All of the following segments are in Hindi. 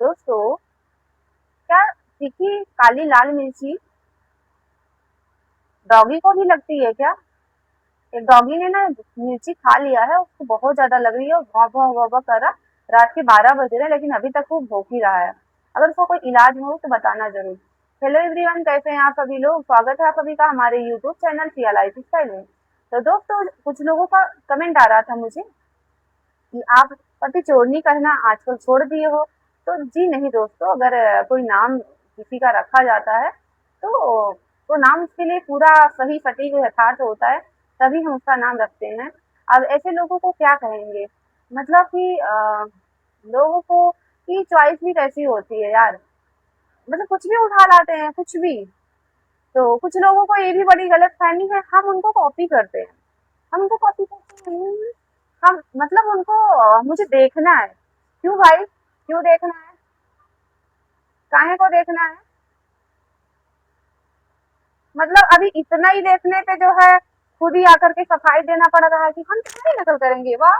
दोस्तों, क्या तीखी काली लाल मिर्ची डॉगी को भी लगती है क्या? एक डॉगी ने ना मिर्ची खा लिया है, उसको बहुत ज्यादा लग रही है और भौं भौं भौं भौं कर रहा। रात के 12 बज रहे हैं लेकिन अभी तक वो भौंक ही रहा है। अगर उसको कोई इलाज हो तो बताना जरूर। हेलो एवरीवन, कैसे हैं आप सभी लोग? स्वागत है आप सभी का हमारे YouTube channel Siya life style में। तो दोस्तों, कुछ लोगों का कमेंट आ रहा था मुझे कि आप पति चोरनी कहना आजकल छोड़ दिए हो। तो जी नहीं दोस्तों, अगर कोई नाम किसी का रखा जाता है तो वो नाम उसके लिए पूरा सही सटीक यथार्थ होता है, तभी हम उसका नाम रखते हैं। अब ऐसे लोगों को क्या कहेंगे? मतलब कि लोगों को की चॉइस भी कैसी होती है यार। मतलब कुछ भी उठा लाते हैं, कुछ भी। तो कुछ लोगों को ये भी बड़ी गलत फहमी है, हम उनको कॉपी करते हैं। हम उनको कॉपी करते हैं। हम मतलब उनको मुझे देखना है। क्यों भाई? क्यों देखना है? काहे को देखना है? मतलब अभी इतना ही देखने पे जो है खुद ही आकर के सफाई देना पड़ रहा है कि हम तुम्हारी नकल करेंगे। वाह!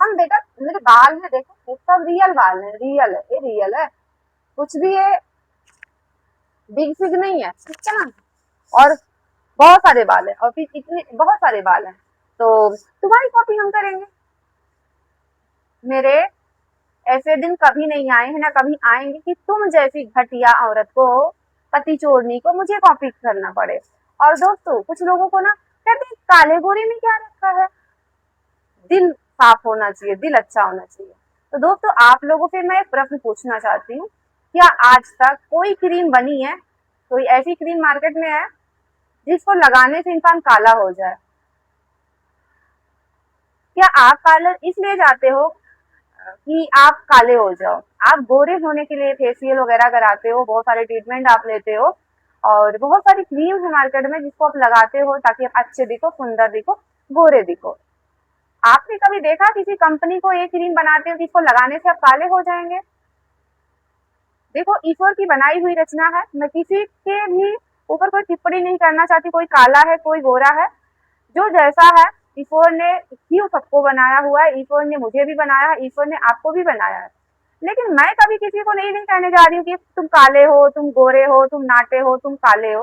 हम बेटा, मेरे बाल में देखो, ये सब रियल बाल है, रियल है, ये रियल है। कुछ भी ये बिग फिग नहीं है, ठीक है ना? और बहुत सारे बाल है और फिर इतने बहुत सारे बाल हैं। तो तुम्हारी कॉपी हम करेंगे? मेरे ऐसे दिन कभी नहीं आए हैं, ना कभी आएंगे कि तुम जैसी घटिया औरत को, पति चोरनी को मुझे कॉपी करना पड़े। और दोस्तों, कुछ लोगों को ना कहते हैं काले गोरे में क्या रखा है। दिल साफ होना चाहिए, दिल अच्छा होना चाहिए। तो दोस्तों, आप लोगों से मैं एक प्रश्न पूछना चाहती हूँ, क्या आज तक कोई क्रीम बनी है, कोई ऐसी क्रीम मार्केट में है जिसको लगाने से इंसान काला हो जाए? क्या आप पार्लर इसलिए जाते हो कि आप काले हो जाओ? आप गोरे होने के लिए फेशियल वगैरह कराते हो, बहुत सारे ट्रीटमेंट आप लेते हो और बहुत सारी क्रीम है मार्केट में जिसको आप लगाते हो ताकि आप अच्छे दिखो, सुंदर दिखो, गोरे दिखो। आपने कभी देखा किसी कंपनी को ये क्रीम बनाते हो जिसको लगाने से आप काले हो जाएंगे? देखो, ईश्वर की बनाई हुई रचना है, मैं किसी के भी ऊपर कोई टिप्पणी नहीं करना चाहती, कोई काला है कोई गोरा है, जो जैसा है ईश्वर ने क्यों सबको बनाया हुआ है, ईश्वर ने मुझे भी बनाया है, ईश्वर ने आपको भी बनाया है। लेकिन मैं कभी किसी को नहीं कहने जा रही हूँ कि तुम काले हो, तुम गोरे हो, तुम नाटे हो, तुम काले हो।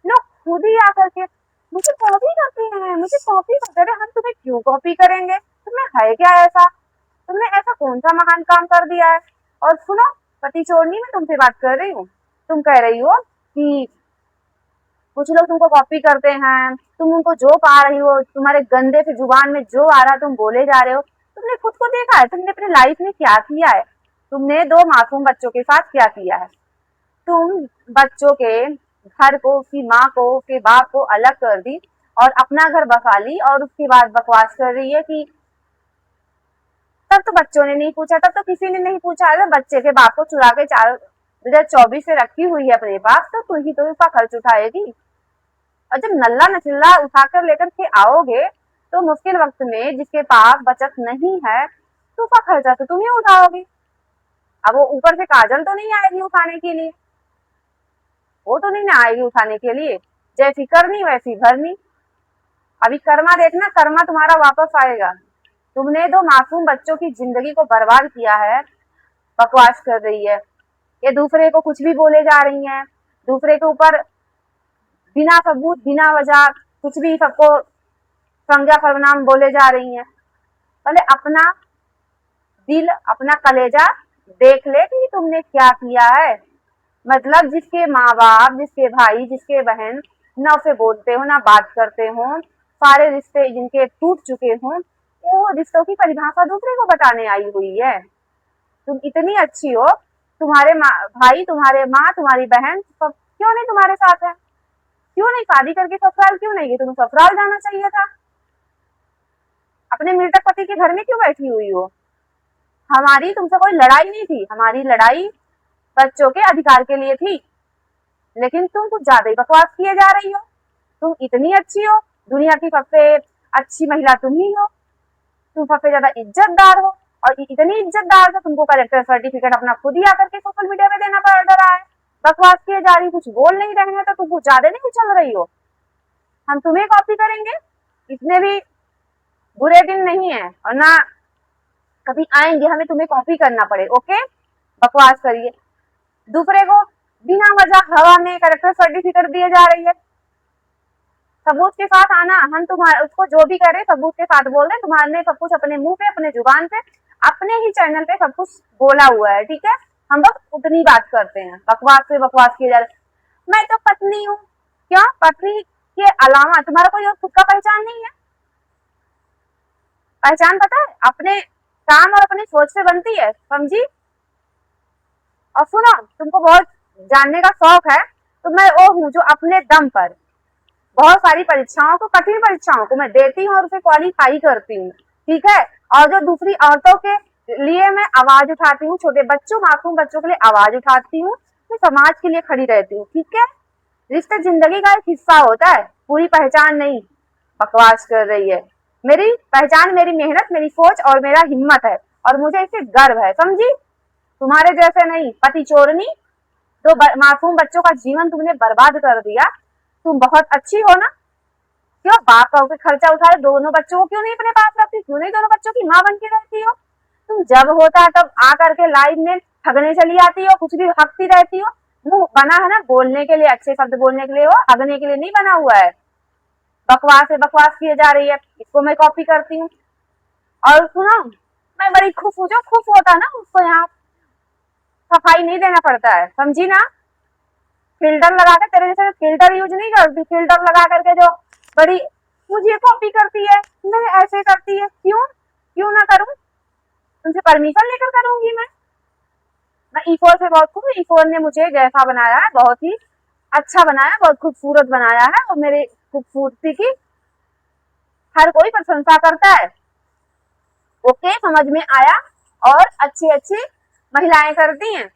लोग खुद ही आकर के मुझे कॉपी करते हैं, मुझे कॉपी करते हैं। हम तुम्हें क्यों कॉपी करेंगे? तुम्हें है क्या ऐसा? तुमने ऐसा कौन सा महान काम कर दिया है? और सुनो, पति चोरनी, मैं तुमसे बात कर रही हूँ। तुम कह रही हो कि कुछ लोग तुमको कॉपी करते हैं, तुम उनको जो पा रही हो, तुम्हारे गंदे से जुबान में जो आ रहा है तुम बोले जा रहे हो। तुमने खुद को देखा है? तुमने अपनी लाइफ में क्या किया है? तुमने दो मासूम बच्चों के साथ क्या किया है? तुम बच्चों के घर को, उसकी माँ को, उसके बाप को अलग कर दी और अपना घर बसा ली और उसके बाद बकवास कर रही है कि तब तो बच्चों ने नहीं पूछा, तब तो किसी ने नहीं पूछा। अगर बच्चे के बाप को चुरा के 2024 से रखी हुई है अपने पास, तो तू ही तो उसका खर्च उठाएगी। और जब नल्ला नचिल्ला उठाकर लेकर के आओगे तो मुश्किल वक्त में जिसके पास बचत नहीं है तो उसका खर्चा तो तुम ही उठाओगी। अब वो ऊपर से काजल तो नहीं आएगी उठाने के लिए, वो तो नहीं ना आएगी उठाने के लिए। जैसी करनी वैसी भरनी। अभी कर्मा देखना, कर्मा तुम्हारा वापस आएगा। तुमने दो मासूम बच्चों की जिंदगी को बर्बाद किया है। बकवास कर रही है, ये दूसरे को कुछ भी बोले जा रही हैं, दूसरे के ऊपर बिना सबूत बिना वजह कुछ भी सबको संज्ञा सर्वनाम बोले जा रही हैं। पहले अपना दिल, अपना कलेजा देख ले कि तुमने क्या किया है। मतलब जिसके माँ बाप, जिसके भाई, जिसके बहन ना उसे बोलते हो, ना बात करते हो, सारे रिश्ते जिनके टूट चुके हों, वो रिश्तों की परिभाषा दूसरे को बताने आई हुई है। तुम इतनी अच्छी हो, तुम्हारे भाई, तुम्हारे माँ, तुम्हारी बहन सब क्यों नहीं तुम्हारे साथ है? क्यों नहीं शादी करके ससुराल क्यों नहीं गई? तुम्हें ससुराल जाना चाहिए था। अपने मृतक पति के घर में क्यों बैठी हुई हो? हमारी तुमसे कोई लड़ाई नहीं थी, हमारी लड़ाई बच्चों के अधिकार के लिए थी। लेकिन तुम कुछ ज्यादा ही बकवास किए जा रही हो। तुम इतनी अच्छी हो, दुनिया की सबसे अच्छी महिला तुम ही हो, तुम सबसे ज्यादा इज्जतदार हो और इतनी इज्जतदार हो तुमको कलेक्टर सर्टिफिकेट अपना खुद ही आकर के सोशल मीडिया पे देना पड़ रहा है। बकवास किए जा रही, कुछ बोल नहीं रहे हैं तो तुम कुछ ज्यादा नहीं चल रही हो। हम तुम्हें कॉपी करेंगे, इतने भी बुरे दिन नहीं है और ना कभी आएंगे हमें तुम्हें कॉपी करना पड़े। ओके, बकवास करिए। दूसरे को बिना वजह हवा में कैरेक्टर सर्टिफिकेट दिए जा रही है। सबूत के साथ आना, हम तुम्हारे उसको जो भी करे सबूत के साथ बोल रहे, तुम्हारे सब कुछ अपने मुंह पे, अपने जुबान पे, अपने ही चैनल पे सब कुछ बोला हुआ है, ठीक है। हम बस उतनी बात करते हैं, बकवास से बकवास किए जा रहे। मैं तो पत्नी हूँ, क्या पत्नी के अलावा तुम्हारा कोई और खुद का पहचान नहीं है? पहचान पता है अपने काम और अपनी सोच से बनती है, समझी। और सुनो, तुमको बहुत जानने का शौक है, तो मैं वो हूँ जो अपने दम पर बहुत सारी परीक्षाओं को, कठिन परीक्षाओं को मैं देती हूँ और उसे क्वालिफाई करती हूँ, ठीक है। और जो दूसरी औरतों के लिए मैं आवाज उठाती हूँ, छोटे बच्चों, मासूम बच्चों के लिए आवाज उठाती हूँ, मैं समाज के लिए खड़ी रहती हूँ, ठीक है। रिश्ता जिंदगी का एक हिस्सा होता है, पूरी पहचान नहीं। बकवास कर रही है। मेरी पहचान मेरी मेहनत, मेरी सोच और मेरा हिम्मत है, और मुझे इससे गर्व है, समझी। तुम्हारे जैसे नहीं, पति चोरनी, तो मासूम बच्चों का जीवन तुमने बर्बाद कर दिया। तुम बहुत अच्छी हो ना, क्यों बाप का खर्चा उठा रहे, दोनों बच्चों को क्यों नहीं अपने पास रखती, क्यों नहीं दोनों बच्चों की माँ बन के रहती हो। तुम जब होता है तब आ करके लाइव में ठगने चली आती हो, कुछ भी हकती रहती हो। मुंह बना है ना बोलने के लिए, अच्छे शब्द बोलने के लिए हो, हगने के लिए नहीं बना हुआ है। बकवास से बकवास किए जा रही है, इसको मैं कॉपी करती हूँ। और सुनो, मैं बड़ी खुश हूँ, जो खुश होता है ना उसको यहाँ सफाई नहीं देना पड़ता है, समझी ना। फिल्टर लगा के, तेरे जैसे फिल्टर यूज नहीं करती, फिल्टर लगा करके जो बड़ी मुझे कॉपी करती है, मैं ऐसे करती है, क्यों क्यों ना करूं, तुमसे परमिशन लेकर करूंगी मैं ईफोर से बहुत खुश। ईफोर ने मुझे जैसा बनाया है बहुत ही अच्छा बनाया, बहुत खूबसूरत बनाया है, और मेरे खूबसूरती की हर कोई प्रशंसा करता है। ओके, समझ में आया। और अच्छी अच्छी महिलाएं करती हैं,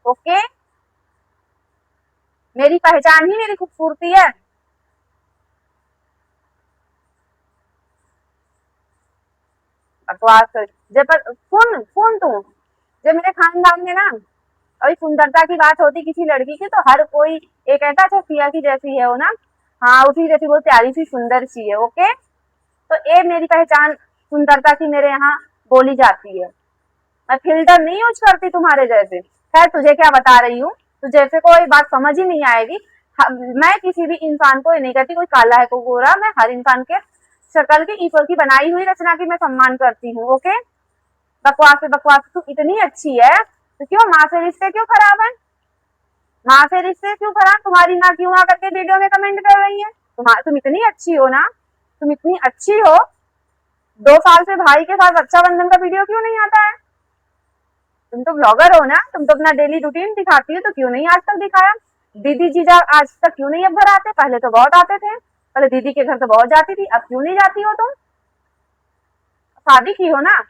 ओके। मेरी पहचान ही मेरी खूबसूरती है। बकवास कर, जब सुन तू, जब मेरे खानदान में ना अभी सुंदरता की बात होती किसी लड़की की, तो हर कोई एक कहता अच्छा सिया की जैसी है वो ना, हाँ उसी जैसी, बहुत प्यारी सी सुंदर सी है, ओके। तो ये मेरी पहचान सुंदरता की मेरे यहाँ बोली जाती है। मैं फिल्टर नहीं यूज करती तुम्हारे जैसे। खैर तुझे क्या बता रही हूँ, तो जैसे कोई बात समझ ही नहीं आएगी। मैं किसी भी इंसान को ये नहीं कहती कोई काला है कोई गोरा, मैं हर इंसान के शक्ल की ईश्वर की बनाई हुई रचना की मैं सम्मान करती हूँ, ओके। बकवास से बकवास, तू इतनी अच्छी है तो क्यों माँ से रिश्ते क्यों खराब है, माँ से रिश्ते क्यों खराब, तुम्हारी माँ क्यों आकर के वीडियो में कमेंट कर रही है। तुम इतनी अच्छी हो ना, तुम इतनी अच्छी हो, 2 साल से भाई के साथ रक्षाबंधन का वीडियो क्यों नहीं आता है। तुम तो ब्लॉगर हो ना, तुम तो अपना डेली रूटीन दिखाती हो, तो क्यों नहीं आज तक दिखाया। दीदी जीजा आज तक क्यों नहीं अब घर आते, पहले तो बहुत आते थे, पहले दीदी के घर तो बहुत जाती थी, अब क्यों नहीं जाती हो तुम। शादी की हो ना,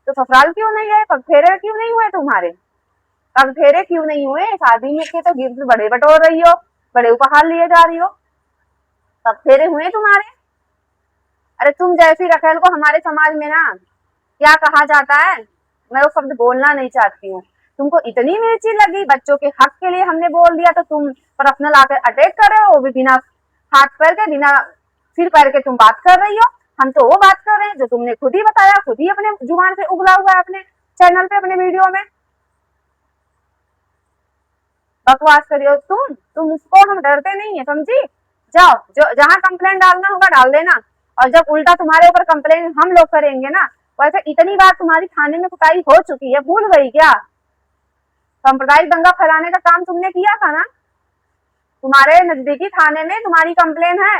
तो ससुराल क्यों नहीं है, पगफेरे क्यों नहीं हुए तुम्हारे, पगफेरे क्यों नहीं हुए, शादी में के तो गिफ्ट बड़े बटोर रही हो, बड़े उपहार लिए जा रही हो, पगफेरे हुए तुम्हारे। अरे तुम जैसी रखेल को हमारे समाज में ना क्या कहा जाता है, मैं वो शब्द बोलना नहीं चाहती हूँ। तुमको इतनी मिर्ची लगी, बच्चों के हक के लिए हमने बोल दिया तो तुम पर्सनल आकर अटैक कर रहे हो, वो भी बिना हाथ पैर के, बिना सिर पैर के तुम बात कर रही हो। हम तो वो बात कर रहे हैं जो तुमने खुद ही बताया, खुद ही अपने जुबान से उगला हुआ है अपने चैनल पे, अपने वीडियो में। बकवास करियो तुम उसको, हम डरते नहीं है, समझी। जाओ, जो जहाँ कंप्लेंट डालना होगा डाल देना, और जब उल्टा तुम्हारे ऊपर कंप्लेंट हम लोग करेंगे ना, वैसे इतनी बार तुम्हारी थाने में कुटाई हो चुकी है, भूल गई क्या। सांप्रदायिक दंगा फैलाने का काम तुमने किया था ना, तुम्हारे नजदीकी थाने में तुम्हारी कंप्लेन है,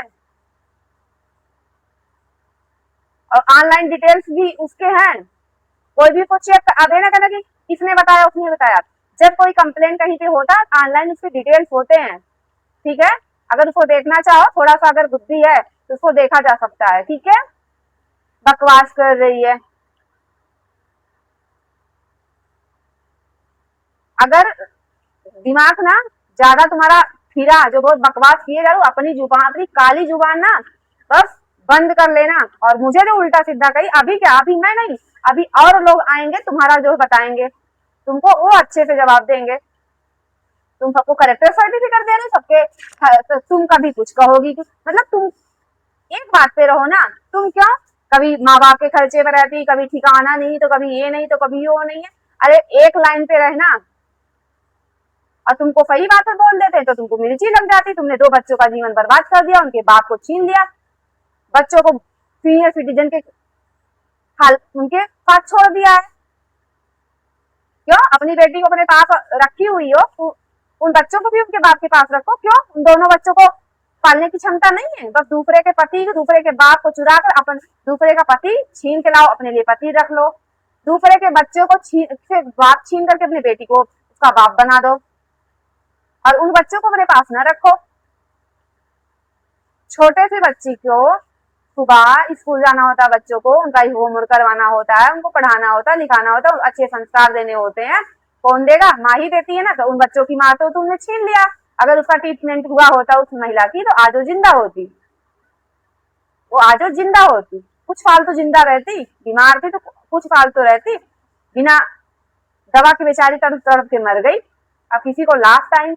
और ऑनलाइन डिटेल्स भी उसके हैं। कोई भी कुछ चेक अभी ना कहना कि इसने बताया उसने बताया, जब कोई कंप्लेन कहीं पे होता है ऑनलाइन उसके डिटेल्स होते हैं, ठीक है। अगर उसको देखना चाहो, थोड़ा सा अगर बुद्धि है तो उसको देखा जा सकता है, ठीक है। बकवास कर रही है। अगर दिमाग ना ज्यादा तुम्हारा फिरा, जो बहुत बकवास किए जा रहे हो, अपनी जुबान, अपनी काली जुबान ना बस बंद कर लेना, और मुझे जो उल्टा सीधा कही, अभी क्या, अभी मैं नहीं, अभी और लोग आएंगे तुम्हारा जो बताएंगे, तुमको वो अच्छे से जवाब देंगे। तुम सबको करेक्टर सर्टिफिकेट दे रहे हो सबके, तुम कभी कुछ कहोगी, मतलब तुम एक बात पे रहो ना। तुम क्यों कभी माँ बाप के खर्चे पर रहती, कभी ठिकाना नहीं, तो कभी ये नहीं, तो कभी वो नहीं है। अरे एक लाइन पे रहना और तुमको सही बातें बोल देते तो तुमको मिर्ची लग जाती। तुमने 2 बच्चों का जीवन बर्बाद कर दिया, उनके बाप को छीन लिया, बच्चों को सीनियर सिटीजन के हाल उनके पास छोड़ दिया है। क्यों? अपनी बेटी को अपने पास रखी हुई हो तो उन बच्चों को भी उनके बाप के पास रखो। क्यों? उन दोनों बच्चों को पालने की क्षमता नहीं है? बस दूसरे के पति, दूसरे के बाप को चुरा कर अपन दूसरे का पति छीन के लाओ, अपने लिए पति रख लो, दूसरे के बच्चों को से बाप छीन करके अपनी बेटी को उसका बाप बना दो और उन बच्चों को अपने पास न रखो। छोटे से बच्ची को सुबह स्कूल जाना होता है, बच्चों को उनका होमवर्क करवाना होता है, उनको पढ़ाना होता है, लिखाना होता है, अच्छे संस्कार देने होते हैं। कौन देगा? माँ ही देती है ना। तो उन बच्चों की माँ तो तुमने छीन लिया। अगर उसका ट्रीटमेंट हुआ होता उस महिला की तो आज वो जिंदा होती, वो आज वो जिंदा होती। कुछ फालतू जिंदा रहती, बीमार थी तो कुछ फालतू रहती, बिना दवा की बेचारी तड़प तड़प के मर गई। अब किसी को लास्ट टाइम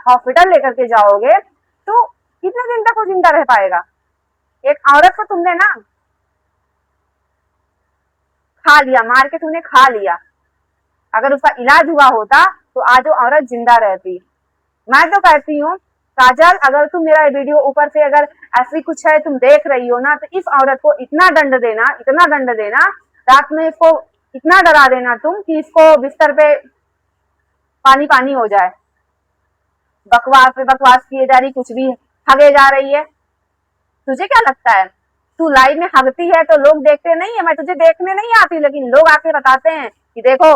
हॉस्पिटल लेकर के जाओगे तो कितने दिन तक वो जिंदा रह पाएगा? एक औरत को तुमने ना खा लिया, मार के तुमने खा लिया। अगर उसका इलाज हुआ होता तो आज वो औरत जिंदा रहती। मैं तो कहती हूँ काजल, अगर तुम मेरा वीडियो ऊपर से अगर ऐसी कुछ है तुम देख रही हो ना, तो इस औरत को इतना दंड देना, इतना दंड देना, रात में इसको इतना डरा देना तुम कि इसको बिस्तर पे पानी पानी हो जाए। बकवास पे बकवास किए जा रही, कुछ भी हगे जा रही है। तुझे क्या लगता है तू लाइव में हगती है तो लोग देखते नहीं है? मैं तुझे देखने नहीं आती, लेकिन लोग आके बताते हैं कि देखो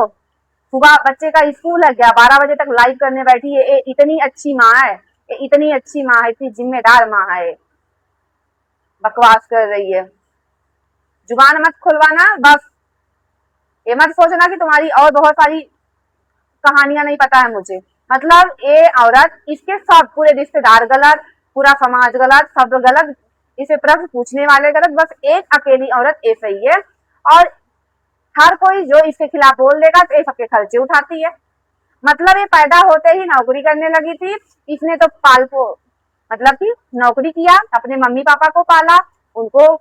सुबह बच्चे का स्कूल है गया, 12 बजे तक लाइव करने बैठी है, इतनी अच्छी माँ है, इतनी अच्छी माँ है, इतनी जिम्मेदार माँ है। बकवास कर रही है। जुबान मत खुलवाना, बस ये मत सोचना कि तुम्हारी और बहुत सारी कहानियां नहीं पता है मुझे। मतलब ये औरत, इसके सब पूरे रिश्तेदार गलत, पूरा समाज गलत, सब गलत, इसे प्रश्न पूछने वाले गलत, बस एक अकेली औरत ये सही है। और हर कोई जो इसके खिलाफ बोल देगा तो ये सबके खर्चे उठाती है। मतलब ये पैदा होते ही नौकरी करने लगी थी, इसने तो मतलब कि नौकरी किया, अपने मम्मी पापा को पाला, उनको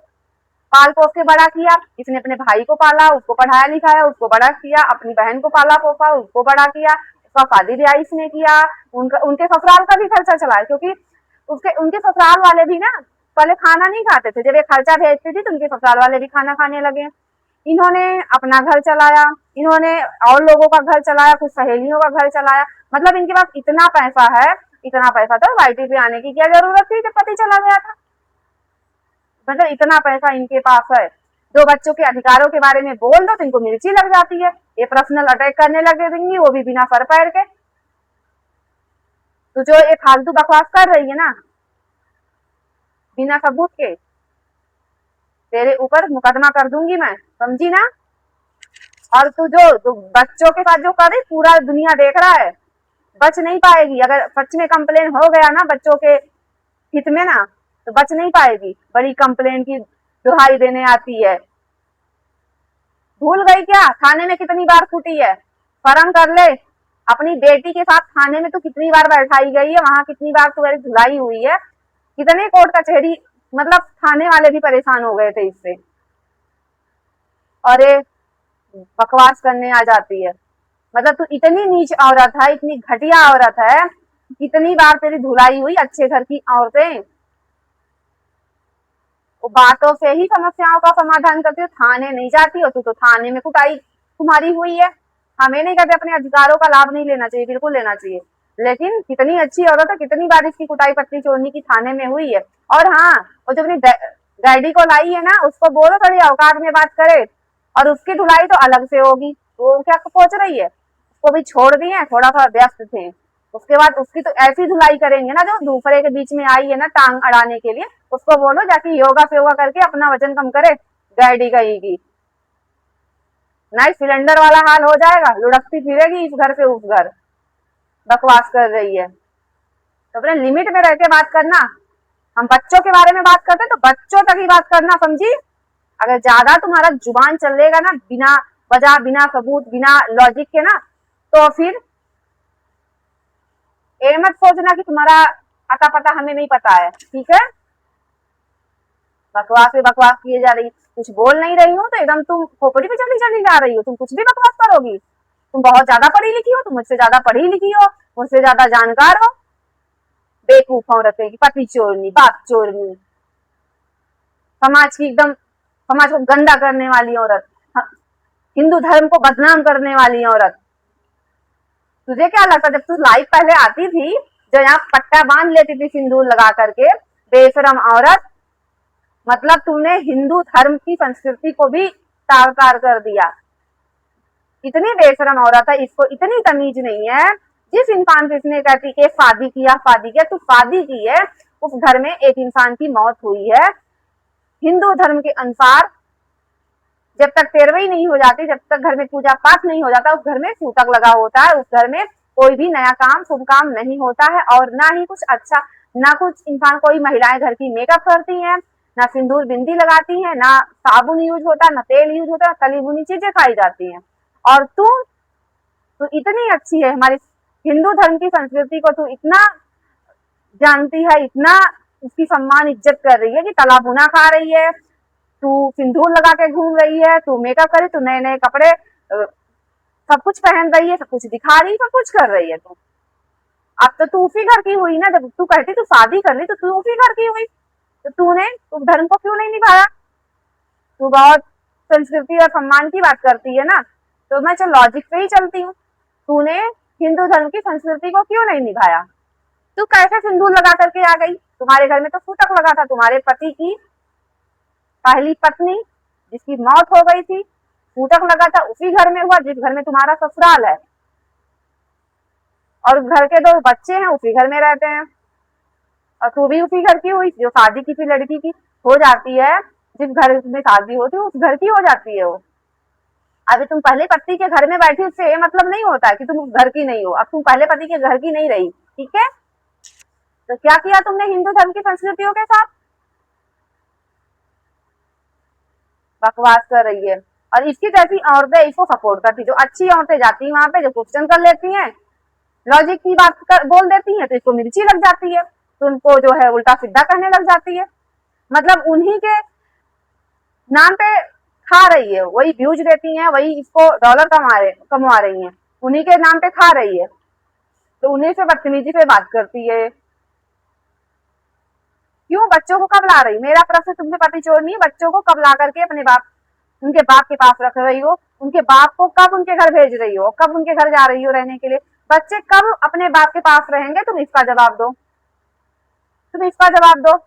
पाल पोस के बड़ा किया, इसने अपने भाई को पाला, उसको पढ़ाया लिखाया, उसको बड़ा किया, अपनी बहन को पाला पोसा, उसको बड़ा किया, उसका शादी ब्याह इसने किया, उनके ससुराल का भी खर्चा चलाया। क्योंकि उनके ससुराल वाले भी ना पहले खाना नहीं खाते थे, जब ये खर्चा भेजती थी तो उनके ससुराल वाले भी खाना खाने लगे। इन्होंने अपना घर चलाया, इन्होंने और लोगों का घर चलाया, कुछ सहेलियों का घर चलाया। मतलब इनके पास इतना पैसा है, इतना पैसा तो वाईटी पे आने की क्या जरूरत थी जब पति चला गया था। मतलब इतना पैसा इनके पास है। 2 बच्चों के अधिकारों के बारे में बोल दो तो इनको मिर्ची लग जाती है, ये पर्सनल अटैक करने लगे देंगी, वो भी बिना सर पैर के। तो जो ये फालतू बकवास कर रही है ना बिना सबूत के, तेरे ऊपर मुकदमा कर दूंगी मैं, समझी ना। और तू जो बच्चों के साथ जो करे, पूरा दुनिया देख रहा है, बच नहीं पाएगी। अगर सच में कंप्लेन हो गया ना बच्चों के हित में ना, तो बच नहीं पाएगी। बड़ी कंप्लेन की दुहाई देने आती है। भूल गई क्या थाने में कितनी बार फूटी है? शर्म कर ले। अपनी बेटी के साथ थाने में तू कितनी बार बैठाई गई है, वहां कितनी बार तुम्हारी धुलाई हुई है, कितने कोर्ट कचहरी, मतलब थाने वाले भी परेशान हो गए थे इससे। और ये बकवास करने आ जाती है। मतलब तू इतनी नीच औरत है, इतनी घटिया औरत है, कितनी बार तेरी धुलाई हुई। अच्छे घर की औरतें वो बातों से ही समस्याओं का समाधान करती हो, थाने नहीं जाती हो। तू तो थाने में कुटाई तुम्हारी हुई है। हमें नहीं कहते अपने अधिकारों का लाभ नहीं लेना चाहिए, बिल्कुल लेना चाहिए, लेकिन कितनी अच्छी औरत है, कितनी बार इसकी कुटाई पत्नी चोरनी की थाने में हुई है। और हाँ, वो जो अपनी डैडी को लाई है ना, उसको बोलो थोड़ी औकात में बात करे, और उसकी धुलाई तो अलग से होगी। वो क्या सोच रही है, उसको भी छोड़ दिए, थोड़ा सा व्यस्त थे। उसके बाद उसकी तो ऐसी धुलाई करेंगे ना, जो दूसरे के बीच में आई है ना टांग अड़ाने के लिए, उसको बोलो जाके योगा फेगा करके अपना वजन कम करे, डैडी कहेगी। नहीं, सिलेंडर वाला हाल हो जाएगा, लुढ़कती फिरेगी इस घर से उस घर। बकवास कर रही है। तो अपने लिमिट में रह के बात करना। हम बच्चों के बारे में बात करते हैं तो बच्चों तक ही बात करना, समझी। अगर ज्यादा तुम्हारा जुबान चलेगा ना बिना वजह, बिना सबूत, बिना लॉजिक के ना, तो फिर ये मत सोचना कि तुम्हारा अता पता हमें नहीं पता है, ठीक है। बकवास पे बकवास किए जा रही, कुछ बोल नहीं रही हूँ तो एकदम तुम खोपड़ी पे चली चली जा रही हो, तुम कुछ भी बकवास करोगी। तुम बहुत ज्यादा पढ़ी लिखी हो, तुम मुझसे ज्यादा पढ़ी लिखी हो, मुझसे ज्यादा जानकार हो। बेवकूफ औरत है, पति चोरनी, बाप चोरनी, समाज की एकदम, समाज को गंदा करने वाली औरत, हिंदू धर्म को बदनाम करने वाली औरत। तुझे क्या लगता जब तू लाइव पहले आती थी, जो यहाँ पट्टा बांध लेती थी सिंदूर लगा करके, बेशरम औरत, मतलब तुमने हिंदू धर्म की संस्कृति को भी तार तार कर दिया। इतनी बेशरम औरत है, इसको इतनी तमीज नहीं है। जिस इंसान से इसने कहती कि शादी किया, तू शादी की है, उस घर में एक इंसान की मौत हुई है। हिंदू धर्म के अनुसार जब तक तेरहवीं नहीं हो जाती, जब तक घर में पूजा पाठ नहीं हो जाता, उस घर में सूतक लगा होता है, उस घर में कोई भी नया काम, शुभ काम नहीं होता है। और ना ही कुछ अच्छा, ना कुछ इंसान, कोई महिलाएं घर की मेकअप करती हैं, ना सिंदूर बिंदी लगाती हैं, ना साबुन यूज होता, ना तेल यूज होता, तली भुनी चीजें खाई जाती हैं। और तू इतनी अच्छी है, हमारी हिंदू धर्म की संस्कृति को तू इतना जानती है, इतना उसकी सम्मान इज्जत कर रही है कि तला भुना खा रही है, तू सिंदूर लगा के घूम रही है, तू मेकअप करी, तू नए नए कपड़े सब कुछ पहन रही है, सब कुछ दिखा रही है, सब कुछ कर रही है तू। अब तो तू उसी घर की हुई ना, जब तू कहती तू शादी कर ली तो तू उसी घर की हुई, तो तूने उस धर्म को क्यों नहीं निभाया? तू बहुत संस्कृति और सम्मान की बात करती है ना, तो मैं चल लॉजिक पे ही चलती हूँ। तूने हिंदू धर्म की संस्कृति को क्यों नहीं निभाया? तू कैसे सिंदूर लगा करके आ गई? तुम्हारे घर में तो सूतक लगा था, तुम्हारे पति की पहली पत्नी जिसकी मौत हो गई थी, सूतक लगा था उसी घर में हुआ जिस घर में तुम्हारा ससुराल है, और घर के 2 बच्चे हैं उसी घर में रहते हैं। और तू भी उसी घर की हुई, जो शादी किसी लड़की की हो जाती है, जिस घर में शादी होती है उस घर की हो जाती है वो। अभी तुम पहले पति के घर में बैठी, उससे ये मतलब नहीं होता है कि तुम उस घर की नहीं हो। अब तुम पहले पति के घर की नहीं रही, ठीक है? तो क्या किया तुमने हिंदू धर्म की संस्कृतियों के साथ? बकवास कर रही है। और इसकी जैसी औरतें इसको सपोर्ट करती, जो अच्छी औरतें जाती है वहां पे, जो क्वेश्चन कर लेती हैं, लॉजिक की बात बोल देती हैं, तो इसको मिर्ची लग जाती है, तो उनको जो है उल्टा सीधा कहने लग जाती है। मतलब उन्हीं के नाम पे खा रही है, वही व्यूज देती हैं, वही इसको डॉलर कमवा रही हैं, उन्हीं के नाम पे खा रही है, तो उन्हीं से बदतमीजी पे बात करती है। क्यों बच्चों को कब ला रही? मेरा प्रश्न तुमसे पति चोरनी, बच्चों को कब ला करके अपने बाप, उनके बाप के पास रख रही हो? उनके बाप को कब उनके घर भेज रही हो? कब उनके घर जा रही हो रहने के लिए? बच्चे कब अपने बाप के पास रहेंगे? तुम इसका जवाब दो, तुम इसका जवाब दो।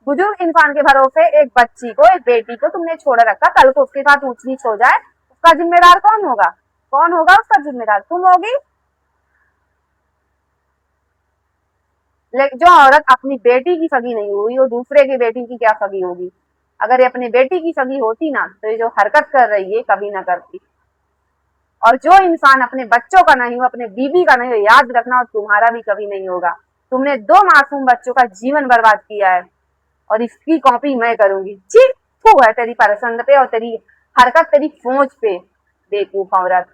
बुजुर्ग इंसान के भरोसे एक बच्ची को, एक बेटी को तुमने छोड़ रखा, कल को उसके साथ ऊंच नीच हो जाए, उसका जिम्मेदार कौन होगा? कौन होगा उसका जिम्मेदार? तुम होगी। जो औरत अपनी बेटी की सगी नहीं हुई, वो दूसरे की बेटी की क्या सगी होगी? अगर ये अपनी बेटी की सगी होती ना, तो ये जो हरकत कर रही है कभी ना करती। और जो इंसान अपने बच्चों का नहीं हो, अपने बीवी का नहीं हो, याद रखना, और तुम्हारा भी कभी नहीं होगा। तुमने 2 मासूम बच्चों का जीवन बर्बाद किया है, और इसकी कॉपी मैं करूंगी। छी, थू है तेरी पसंद पे और तेरी हरकत, तेरी सोच पे, बेवकूफ औरत।